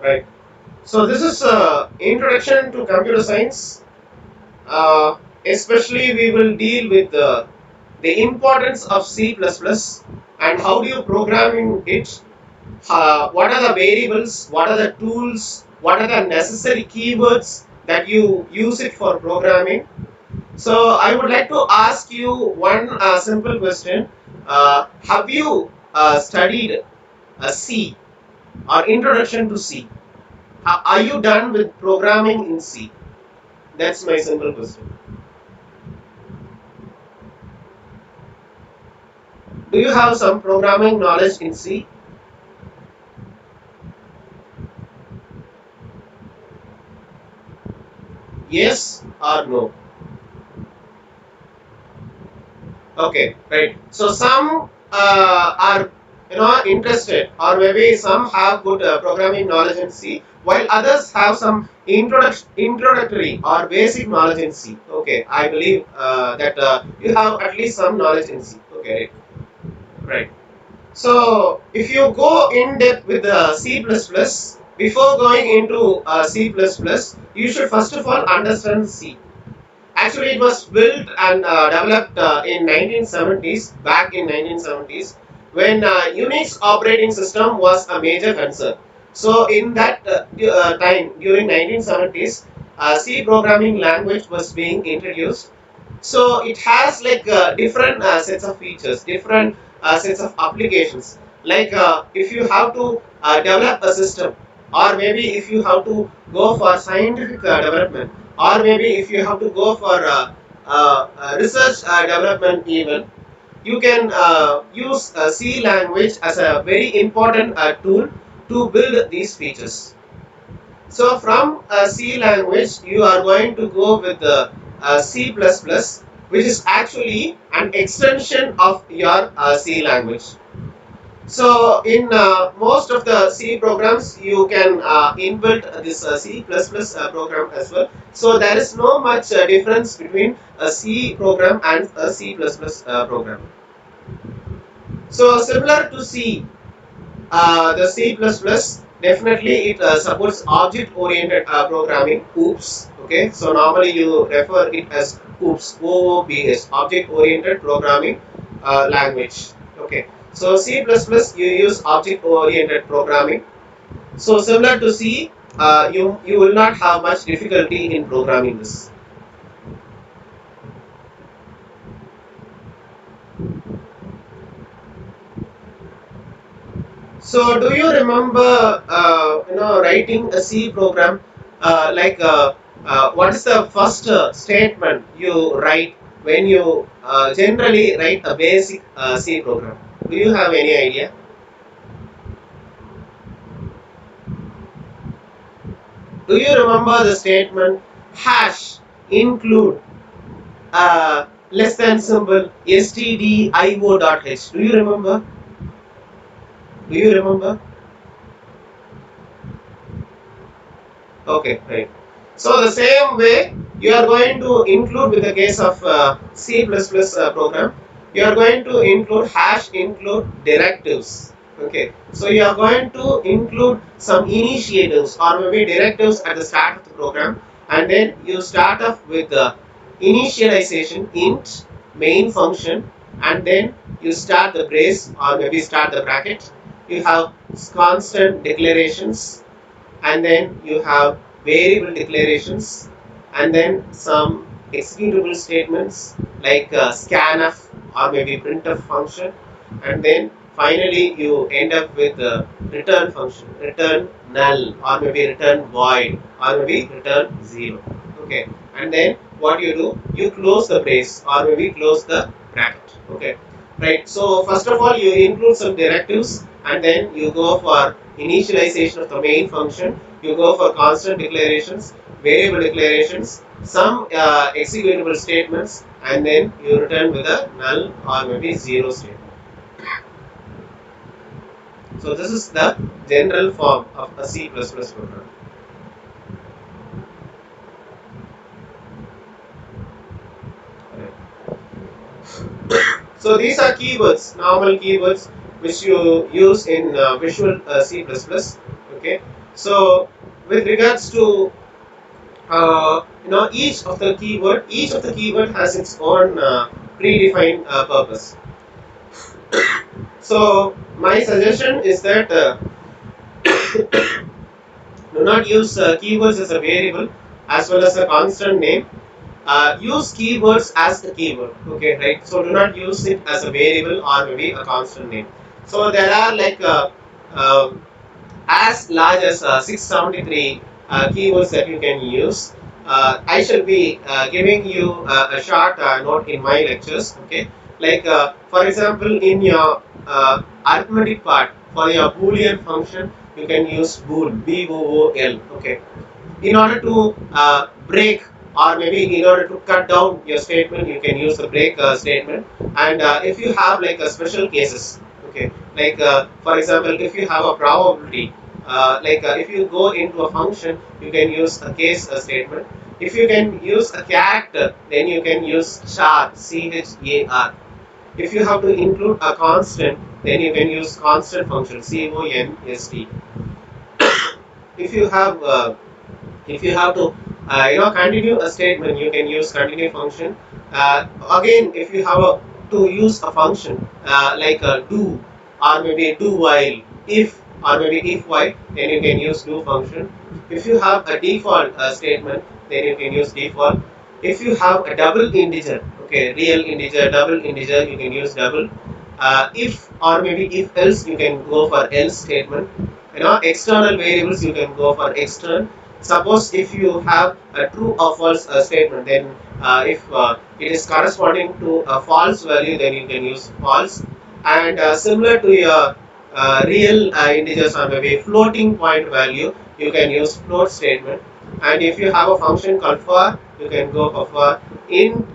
Right. So this is introduction to computer science. Especially we will deal with the importance of C++ and how do you programming it. What are the variables? What are the tools? What are the necessary keywords that you use it for programming? So I would like to ask you one simple question. Have you studied C or introduction to C? Are you done with programming in C? That's my simple question. Do you have some programming knowledge in C? Yes or no? Okay, right. So some are interested, or maybe some have good programming knowledge in C, while others have some introductory or basic knowledge in C. Okay, I believe that you have at least some knowledge in C. Okay, right. So if you go in depth with the C++, before going into C++, you should first of all understand C. Actually, it was built and developed in 1970s, back in 1970s, when Unix operating system was a major concern. So in that time, during 1970s, C programming language was being introduced. So it has like different sets of features, different sets of applications. Like if you have to develop a system, or maybe if you have to go for scientific development, or maybe if you have to go for research development even, you can use C language as a very important tool to build these features. So from C language, you are going to go with the C++, which is actually an extension of your C language. So in most of the C programs, you can inbuilt this C++ program as well. So there is no much difference between a C program and a C++ program. So similar to C, the C++ definitely it supports object-oriented programming, OOPS. Okay, so normally you refer it as OOPS, OOPS, object-oriented programming language. Okay, so C++ you use object-oriented programming. So similar to C, you will not have much difficulty in programming this. So, do you remember, writing a C program? What is the first statement you write when you generally write a basic C program? Do you have any idea? Do you remember the statement hash include less than symbol stdio.h? Do you remember? Do you remember? Okay, right. So the same way you are going to include with the case of C++ program, you are going to include hash include directives. Okay, so you are going to include some initiatives or maybe directives at the start of the program, and then you start off with the initialization int main function, and then you start the brace or maybe start the bracket. You have constant declarations, and then you have variable declarations, and then some executable statements like scanf or maybe printf function, and then finally you end up with the return function, return null or maybe return void or maybe return 0. Okay, and then what you do, you close the brace or maybe close the bracket. Okay, right. So first of all you include some directives, and then you go for initialization of the main function, you go for constant declarations, variable declarations, some executable statements, and then you return with a null or maybe 0 statement. So this is the general form of a C++ program. So these are normal keywords which you use in Visual C++. Okay. So with regards to each of the keyword has its own predefined purpose. So my suggestion is that do not use keywords as a variable as well as a constant name. Use keywords as the keyword. Okay, right? So do not use it as a variable or maybe a constant name. So there are like uh, as large as 673 keywords that you can use. I shall be giving you a short note in my lectures. Okay, like for example, in your arithmetic part for your Boolean function, you can use bool, B-O-O-L. Okay, in order to break or maybe in order to cut down your statement, you can use the break statement. And if you have like a special cases, okay, like for example, if you have a probability, if you go into a function, you can use a case statement. If you can use a character, then you can use char, C-H-A-R. If you have to include a constant, then you can use constant function, C-O-N-S-T. If you have to continue a statement, you can use continue function. Again, if you have to use a function like a do or maybe do while, if or maybe if while, then you can use do function. If you have a default statement, then you can use default. If you have a double integer, okay, real integer, double integer, you can use double. If or maybe if else, you can go for else statement. External variables, you can go for external. Suppose if you have a true or false statement, then if it is corresponding to a false value, then you can use false. And similar to your real integers or maybe floating point value, you can use float statement. And if you have a function called for, you can go for int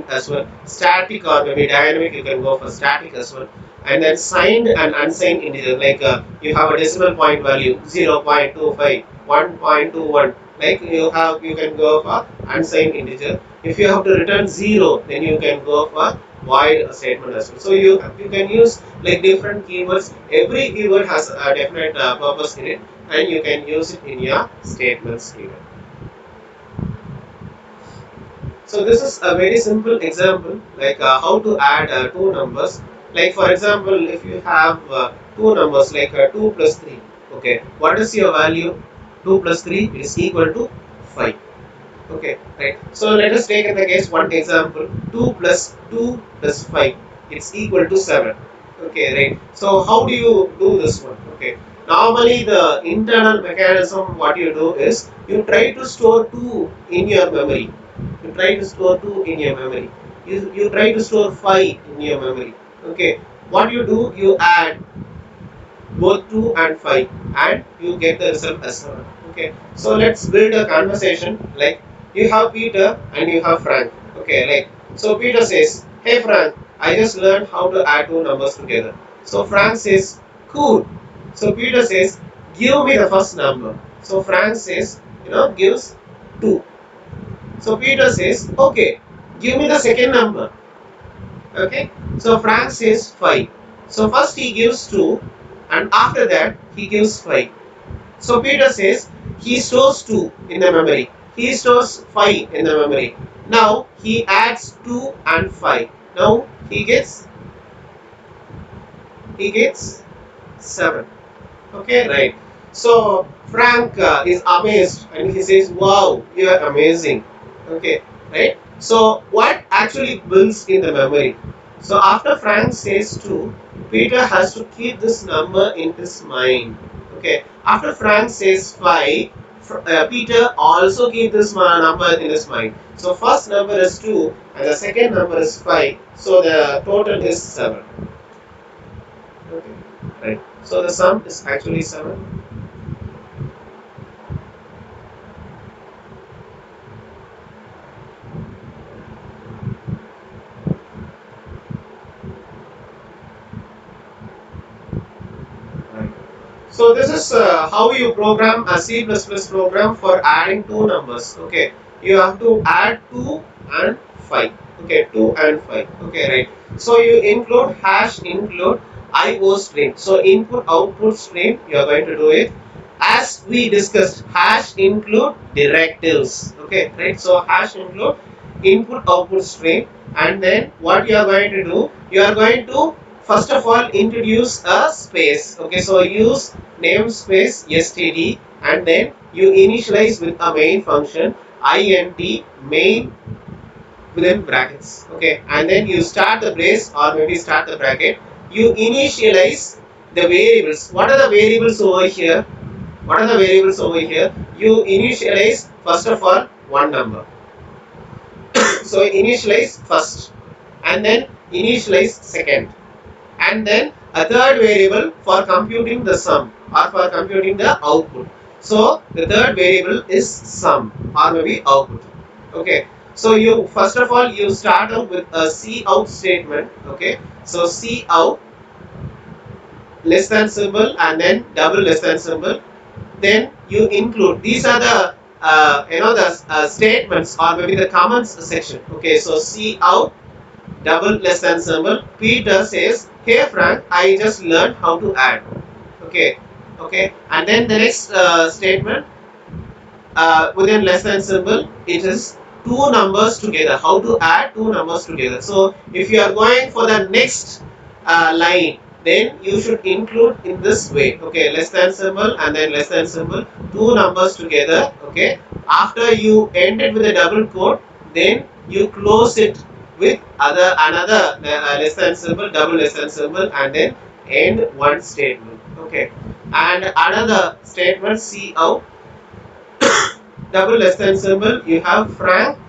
as well. Static or maybe dynamic, you can go for static as well. And then signed and unsigned integer, like you have a decimal point value 0.25, 1.21, like you can go for unsigned integer. If you have to return 0, then you can go for void statement as well. So you can use like different keywords. Every keyword has a definite purpose in it, and you can use it in your statements even. So this is a very simple example, like how to add two numbers. Like for example, if you have two numbers like 2 plus 3, okay, what is your value? 2 plus 3 is equal to 5. Okay, right. So let us take in the case one example. 2 plus 2 plus 5, it's equal to 7. Okay, right. So how do you do this one? Okay, normally the internal mechanism, what you do is you try to store 2 in your memory. You try to store 2 in your memory. You try to store 5 in your memory. Okay, what you do, you add both 2 and 5 and you get the result as 7. Okay, so let's build a conversation. Like you have Peter and you have Frank. Okay, like so Peter says, hey Frank, I just learned how to add two numbers together. So Frank says, cool. So Peter says, give me the first number. So Frank says, gives 2. So Peter says, okay, give me the second number. Okay, so Frank says 5. So first he gives 2 and after that he gives 5. So Peter says he stores 2 in the memory. He stores 5 in the memory. Now he adds 2 and 5. Now he gets 7. Okay, right. So Frank is amazed and he says, wow, you are amazing. Okay, right. So what actually builds in the memory? So after Frank says 2, Peter has to keep this number in his mind. Okay, after Frank says 5, Peter also keep this number in his mind. So first number is 2 and the second number is 5. So the total is 7. Okay, right. So the sum is actually 7. So this is how you program a C++ program for adding two numbers. Okay, you have to add 2 and 5. Okay, 2 and 5. Okay, right. So you include hash include IO string. So input output string, you are going to do it. as we discussed, hash include directives. Okay, right? So hash include input output string, and then what you are going to do, you are going to first of all introduce a space. Okay, so use namespace std, and then you initialize with a main function int main within brackets. Okay, and then you start the brace or maybe start the bracket. You initialize the variables. What are the variables over here? What are the variables over here? You initialize first of all one number. So initialize first, and then initialize second, and then a third variable for computing the sum or for computing the output. So the third variable is sum or maybe output. Okay, so you first of all you start out with a cout statement. Okay, so cout less than symbol and then double less than symbol. Then you include, these are the the statements or maybe the comments section. Okay, so cout double less than symbol. Peter says, hey Frank, I just learned how to add. Okay, okay, and then the next statement within less than symbol, it is two numbers together, how to add two numbers together. So if you are going for the next line, then you should include in this way. Okay, less than symbol and then less than symbol, two numbers together. Okay, after you end it with a double quote, then you close it with another less than symbol, double less than symbol, and then end one statement. Okay, and another statement cout double less than symbol, you have Frank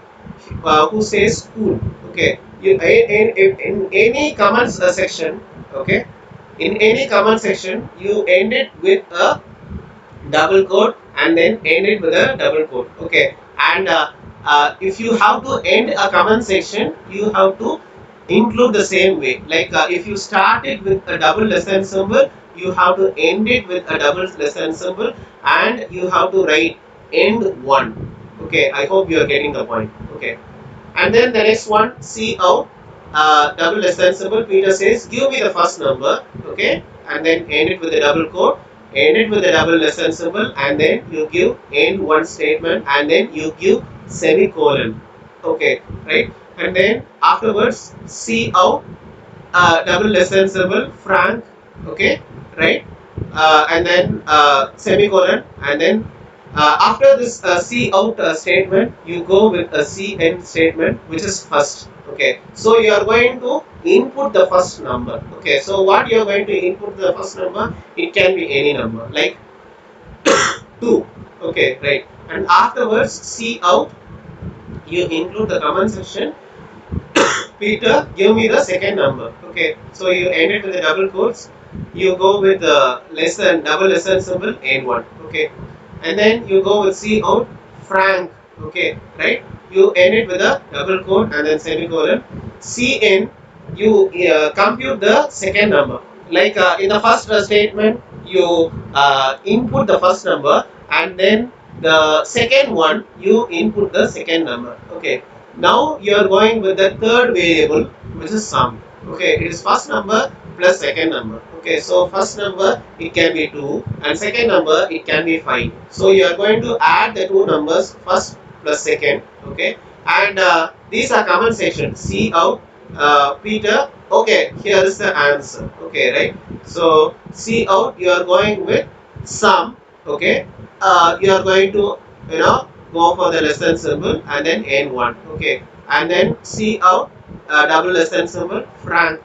who says school. Okay, you in any comments section. Okay, in any comment section you end it with a double quote and then end it with a double quote. Okay, and if you have to end a comment section, you have to include the same way. Like if you start it with a double less than symbol, you have to end it with a double less than symbol, and you have to write end one. Okay, I hope you are getting the point. Okay, and then the next one, cout double less than symbol. Peter says, give me the first number. Okay, and then end it with a double quote, end it with a double less than symbol, and then you give end one statement, and then you give semicolon. Okay, right, and then afterwards cout double less than symbol Frank. Okay, right, and then semicolon, and then after this cout statement, you go with a cn statement, which is first. Okay, so you are going to input the first number. Okay, so what you are going to input the first number? It can be any number, like 2. Okay, right, and afterwards cout, you include the comment section. Peter, give me the second number. Okay, so you end it with the double quotes. You go with the less than double less than symbol end one. Okay, and then you go with cout Frank. Okay, right, you end it with a double quote and then semicolon. cn, you compute the second number. Like in the first statement, you input the first number, and then the second one you input the second number. Okay, now you are going with the third variable, which is sum. Okay, it is first number plus second number. Okay, so first number it can be 2 and second number it can be 5. So you are going to add the two numbers, first plus second. Okay, and these are comment section. cout Peter. Okay, here is the answer. Okay, right, so cout, you are going with sum. Okay, you are going to go for the less than symbol and then end one. Okay, and then cout double less than symbol Frank.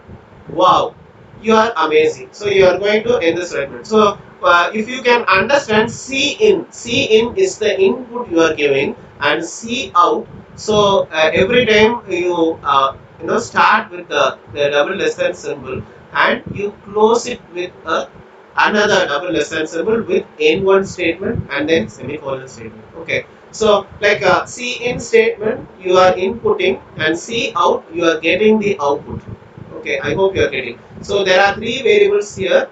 Wow, you are amazing. So you are going to end this statement. So if you can understand, cin is the input you are giving, and cout. So every time you start with the double less than symbol, and you close it with another double less than symbol with end one statement and then semicolon statement. Okay, so like cin statement you are inputting, and cout you are getting the output. Okay, I hope you are getting. So there are three variables here: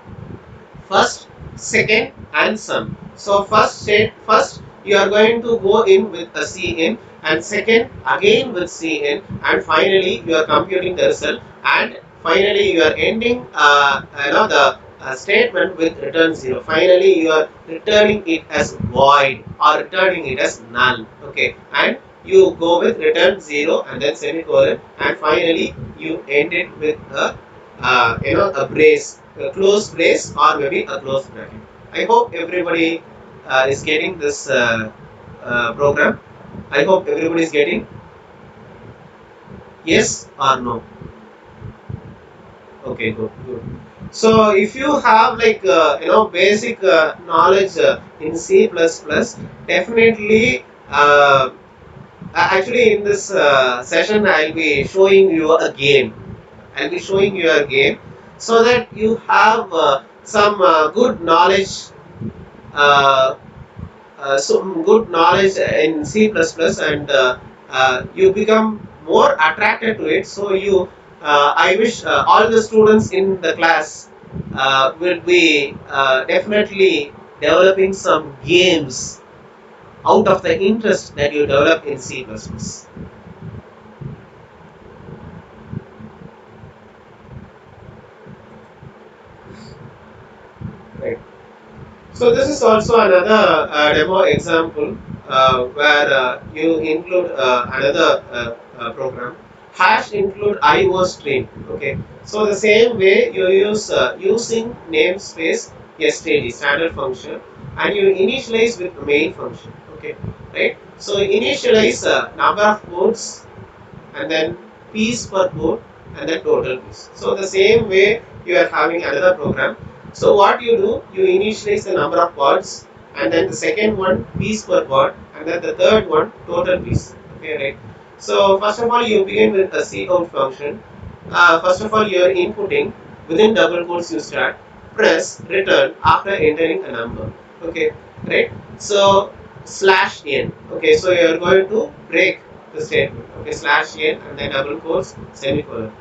first, second, and sum. So first you are going to go in with a cin, and second again with cin, and finally you are computing the result, and finally you are ending the statement with return 0. Finally, you are returning it as void or returning it as null. Okay, and you go with return 0 and then semicolon, and finally you end it with a a brace, a closed brace, or maybe a closed bracket. I hope everybody is getting this program. I hope everybody is getting. Yes or no? Okay, good, good. So if you have like basic knowledge in C++, definitely actually in this session I'll be showing you a game. I'll be showing you a game so that you have some good knowledge, uh, some good knowledge in C++, and you become more attracted to it. So I wish all the students in the class will be definitely developing some games out of the interest that you develop in C++. Right. So this is also another demo example where you include another program. Hash include IO string. Okay. So the same way you use using namespace std standard function, and you initialize with main function. Okay. Right. So initialize number of ports, and then piece per code, and then total piece. So the same way you are having another program. So what you do, you initialize the number of parts, and then the second one piece per part, and then the third one total piece. Okay, right. So first of all, you begin with a cout function. First of all, you are inputting within double quotes. You start press return after entering a number. Okay, right. So slash n. Okay, so you are going to break the statement. Okay, slash n and then double quotes semicolon,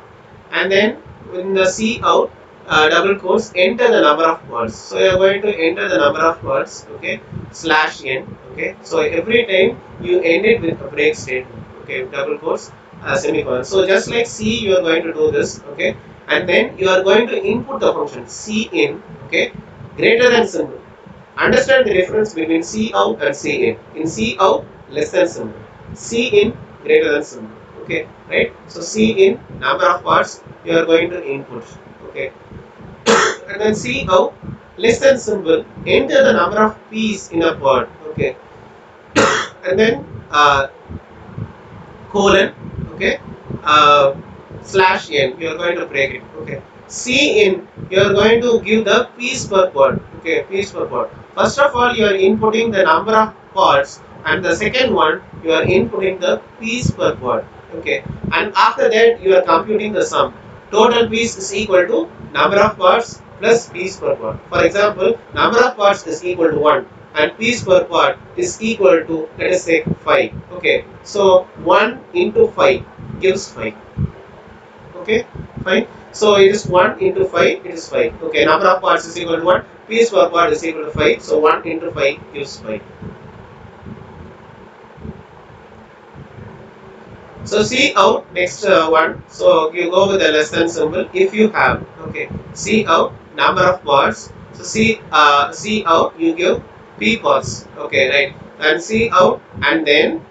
and then in the cout double quotes enter the number of words. So you are going to enter the number of words. Okay, slash n. Okay, so every time you end it with a break statement. Okay, double quotes semicolon. So just like C, you are going to do this. Okay, and then you are going to input the function cin. Okay, greater than symbol. Understand the difference between cout and cin. In cout, less than symbol. Cin, greater than symbol. Okay, right? So cin, number of parts you are going to input. Okay, and then cout, less than symbol, enter the number of p's in a part. Okay, and then colon. Okay, slash n, you are going to break it. Okay, cin, you are going to give the piece per part. Okay, piece per part. First of all, you are inputting the number of parts, and the second one you are inputting the piece per part. Okay, and after that you are computing the sum. Total piece is equal to number of parts plus piece per part. For example, number of parts is equal to 1 and piece per part is equal to, let us say, 5. Okay, so 1 into 5 gives 5. Okay, fine. So it is 1 into 5, it is 5. Okay, number of parts is equal to 1, piece per part is equal to 5. So 1 into 5 gives 5. So cout, next one. So you go with the less than symbol if you have. Okay, cout, number of parts. So cout, you give p parts. Okay, right. And cout, and then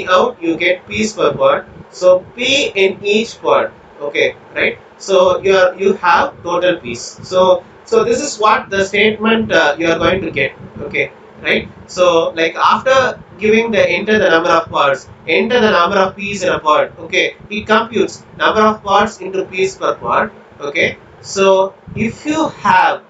cout, you get piece per part. So p in each part. Okay, right. So you have total piece. So this is what the statement you are going to get. Okay, right. So like after giving the enter the number of parts, enter the number of p's in a part. Okay, it computes number of parts into piece per part. Okay, so if you have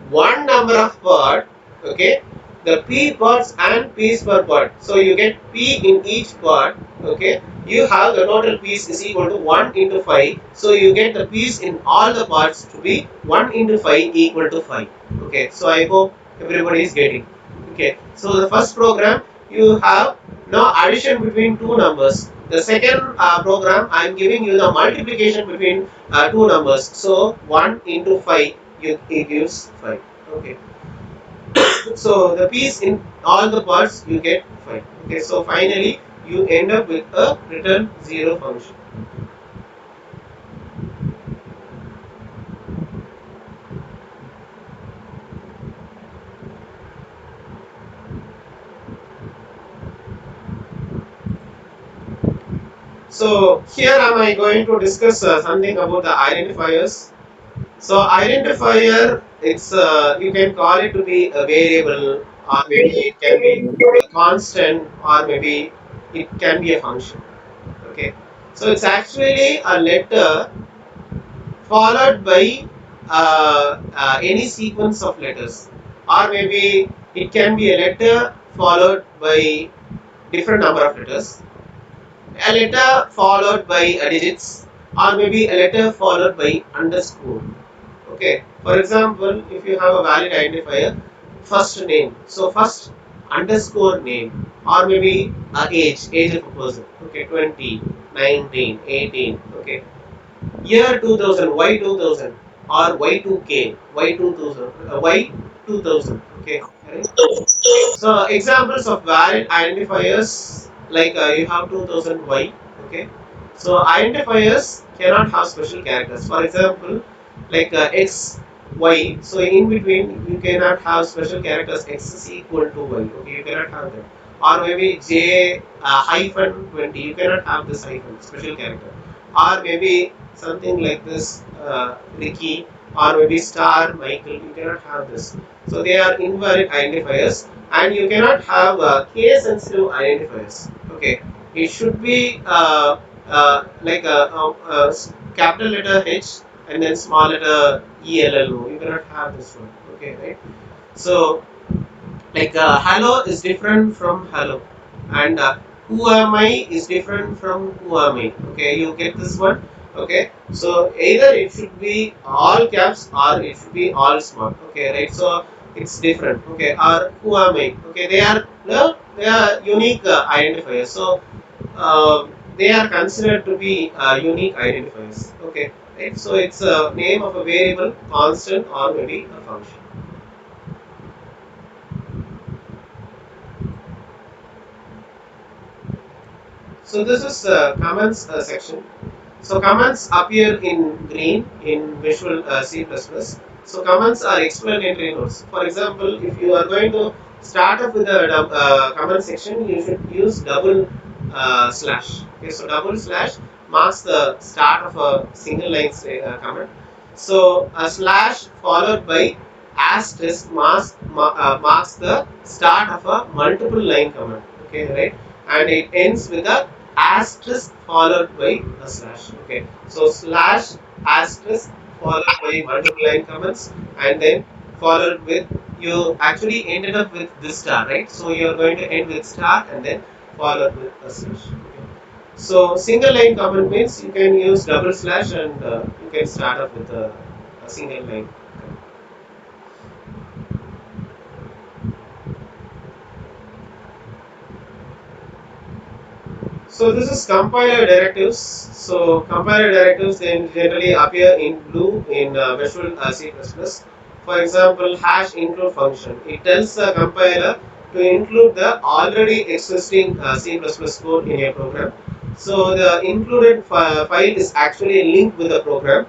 one number of part, okay, the p parts and piece per part, so you get p in each part. Okay, you have the total piece is equal to 1 into 5, so you get the piece in all the parts to be 1 into 5 equal to 5. Okay, so I hope everybody is getting. Okay, so the first program you have now addition between two numbers. The second program I am giving you the multiplication between two numbers. So 1 into 5 it gives 5. Okay, so the piece in all the parts you get 5. Okay, so finally you end up with a return 0 function. So here am I going to discuss something about the identifiers. So identifier, it's you can call it to be a variable, or maybe it can be a constant, or maybe it can be a function. Okay, so it's actually a letter followed by any sequence of letters, or maybe it can be a letter followed by different number of letters, a letter followed by digits, or maybe a letter followed by underscore. Okay, for example, if you have a valid identifier, first name, so first underscore name, or maybe age of a person. Okay, 20, 19, 18. Okay, year 2000, y 2000, or y2k, y 2000, y 2000. Okay, right? So examples of valid identifiers, like you have 2000y. Okay, so identifiers cannot have special characters. For example, like x, y. So in between you cannot have special characters x is equal to y. Okay, you cannot have that. Or maybe j hyphen 20. You cannot have this hyphen special character. Or maybe something like this Ricky, or maybe star Michael. You cannot have this. So they are invalid identifiers, and you cannot have case sensitive identifiers. Okay, it should be like a capital letter H and then small letter ELLO. You cannot have this one. Okay, right? So like hello is different from hello, and who am I is different from who am I. Okay, you get this one. Okay, so either it should be all caps or it should be all small. Okay, right? So it's different. Okay, or who am I? Okay, they are, no, they are unique identifiers. So they are considered to be unique identifiers. Okay, right? So it's a name of a variable, constant, or maybe a function. So this is comments section. So comments appear in green in Visual C++. So comments are explanatory notes. For example, if you are going to start off with a comment section, you should use double slash. Okay, so double slash marks the start of a single line comment. So a slash followed by asterisk marks the start of a multiple line comment. Okay, right? And it ends with a asterisk followed by a slash. Okay, so slash asterisk followed by multiple line comments, and then followed with, you actually ended up with this star, right? So you are going to end with star and then followed with a slash. Okay. So single line comment means you can use double slash, and you can start off with a single line. So this is compiler directives. So compiler directives then generally appear in blue in Visual C++. For example, hash include function. It tells the compiler to include the already existing C++ code in your program. So the included file is actually linked with the program.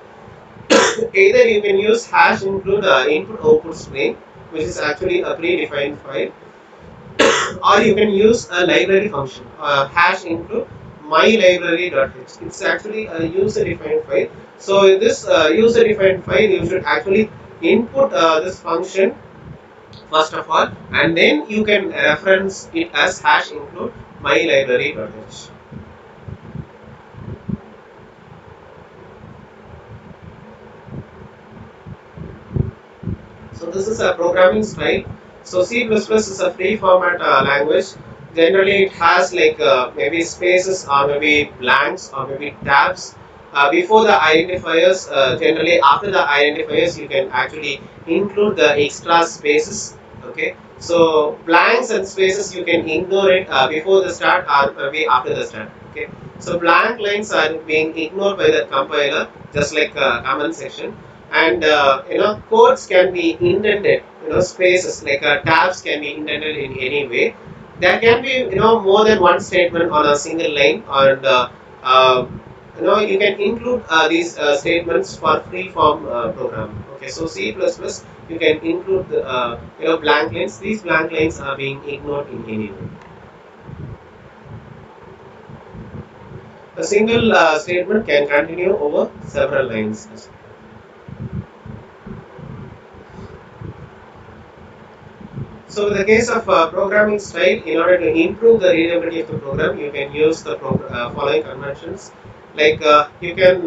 Either you can use hash include input output string, which is actually a predefined file, or you can use a library function, hash include mylibrary.h. It's actually a user defined file. So this user defined file, you should actually input this function first of all, and then you can reference it as hash include mylibrary.h. So this is a programming style. So C++ is a free format language. Generally, it has like maybe spaces, or maybe blanks, or maybe tabs before the identifiers. Generally, after the identifiers, you can actually include the extra spaces. Okay, so blanks and spaces you can ignore it before the start or maybe after the start. Okay, so blank lines are being ignored by the compiler, just like comment section. And codes can be indented, spaces like tabs can be indented in any way. There can be more than one statement on a single line, and uh, you can include these statements for free form programming. Okay, so C++ you can include the blank lines. These blank lines are being ignored in any way. a single statement can continue over several lines. So in the case of programming style, in order to improve the readability of the program, you can use the following conventions. Like you can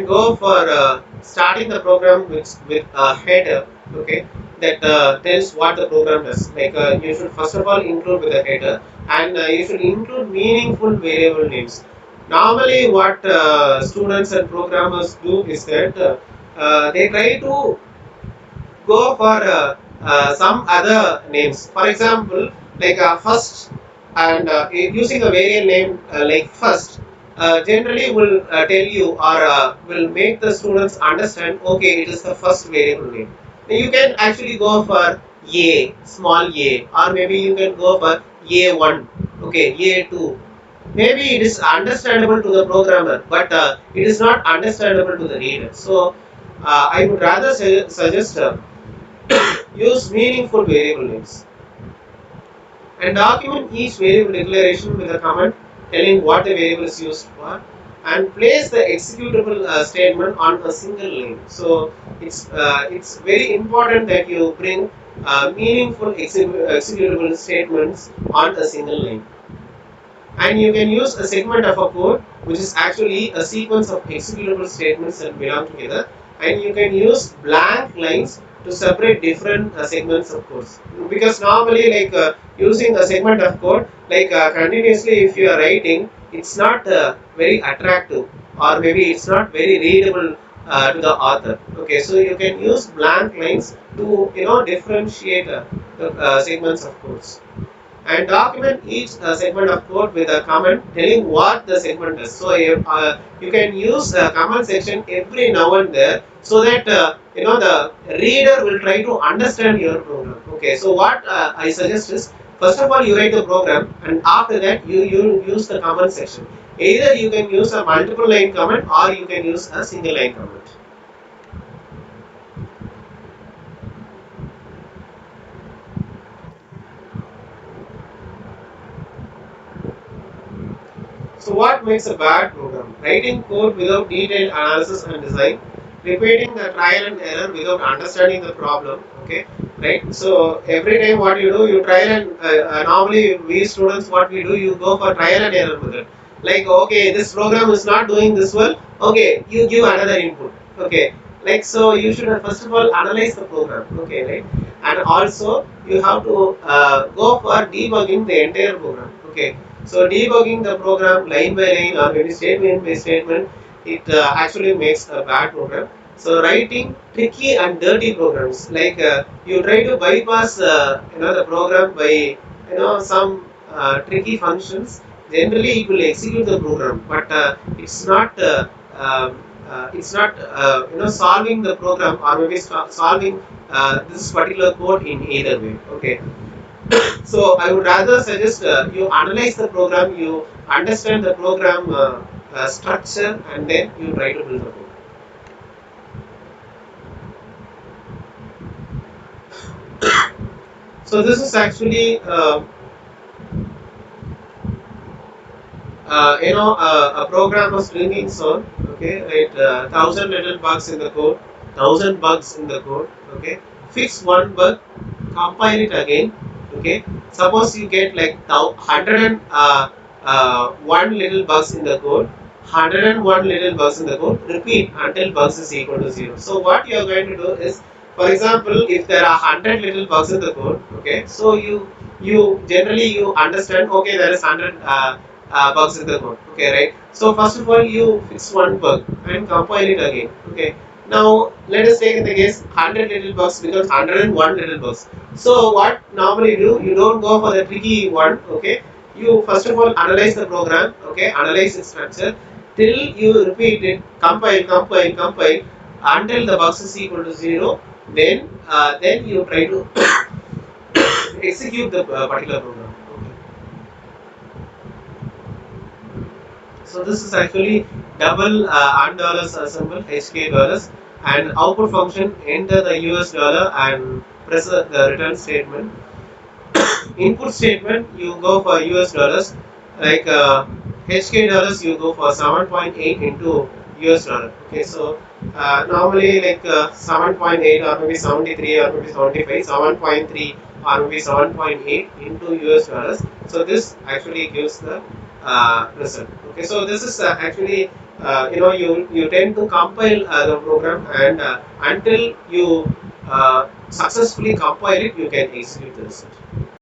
go for starting the program with a header, okay, that tells what the program does. Like you should first of all include with a header, and you should include meaningful variable names. Normally, what students and programmers do is that they try to go for some other names. For example, like first, and using a variant name like first, generally will tell you or will make the students understand, okay, it is the first variable name. You can actually go for a, small a, or maybe you can go for a1, okay, a2. Maybe it is understandable to the programmer, but it is not understandable to the reader. So I would rather suggest use meaningful variable names and document each variable declaration with a comment telling what the variable is used for, and place the executable statement on a single line. So it's very important that you bring meaningful executable statements on a single line. And you can use a segment of a code which is actually a sequence of executable statements that belong together, and you can use blank lines to separate different segments of codes, because normally like using a segment of code like continuously if you are writing, it's not very attractive, or maybe it's not very readable to the author. Okay, so you can use blank lines to differentiate the segments of codes, and document each segment of code with a comment telling what the segment does. So you can use the comment section every now and then, so that the reader will try to understand your program. Okay, so what I suggest is, first of all you write the program, and after that you use the comment section. Either you can use a multiple line comment, or you can use a single line comment. So what makes a bad program? Writing code without detailed analysis and design, repeating the trial and error without understanding the problem. Okay, right? So every time what you do, you trial and normally we students what we do, you go for trial and error method. Like, okay, this program is not doing this well. Okay, you give another input. Okay, like, so you should first of all analyze the program. Okay, right? And also you have to go for debugging the entire program. Okay, so debugging the program line by line, or maybe statement by statement, it actually makes a bad program. So writing tricky and dirty programs, like you try to bypass the program by some tricky functions. Generally, it will execute the program, but it's not solving the program, or maybe solving this particular code in either way. Okay, so I would rather suggest you analyze the program, you understand the program structure, and then you try to build the program. So this is actually a program of stringing zone. Okay, right? 1,000 little bugs in the code, 1,000 bugs in the code. Okay, fix one bug, compile it again. Okay, suppose you get like 101 little bugs in the code, 101 little bugs in the code, repeat until bugs is equal to 0. So what you are going to do is, for example, if there are 100 little bugs in the code, okay, so you generally you understand, okay, there is 100 bugs in the code. Okay, right? So first of all you fix one bug and compile it again. Okay, now let us take in the case 100 little bugs becomes 101 little bugs. So what normally do, you don't go for the tricky one. Okay, you first of all analyze the program. Okay, analyze its structure till you repeat it, compile until the bugs is equal to 0. Then you try to execute the particular program. Okay. So this is actually double and dollars assemble HK dollars, and output function enter the US dollar and press the return statement. Input statement you go for US dollars, like HK dollars you go for 7.8 into US dollar. Okay, so normally like 7.8 or maybe 73 or maybe 75, 7.3 or maybe 7.8 into US dollars. So this actually gives the result. Okay, so this is actually you tend to compile the program, and until you successfully compile it, you can execute the result.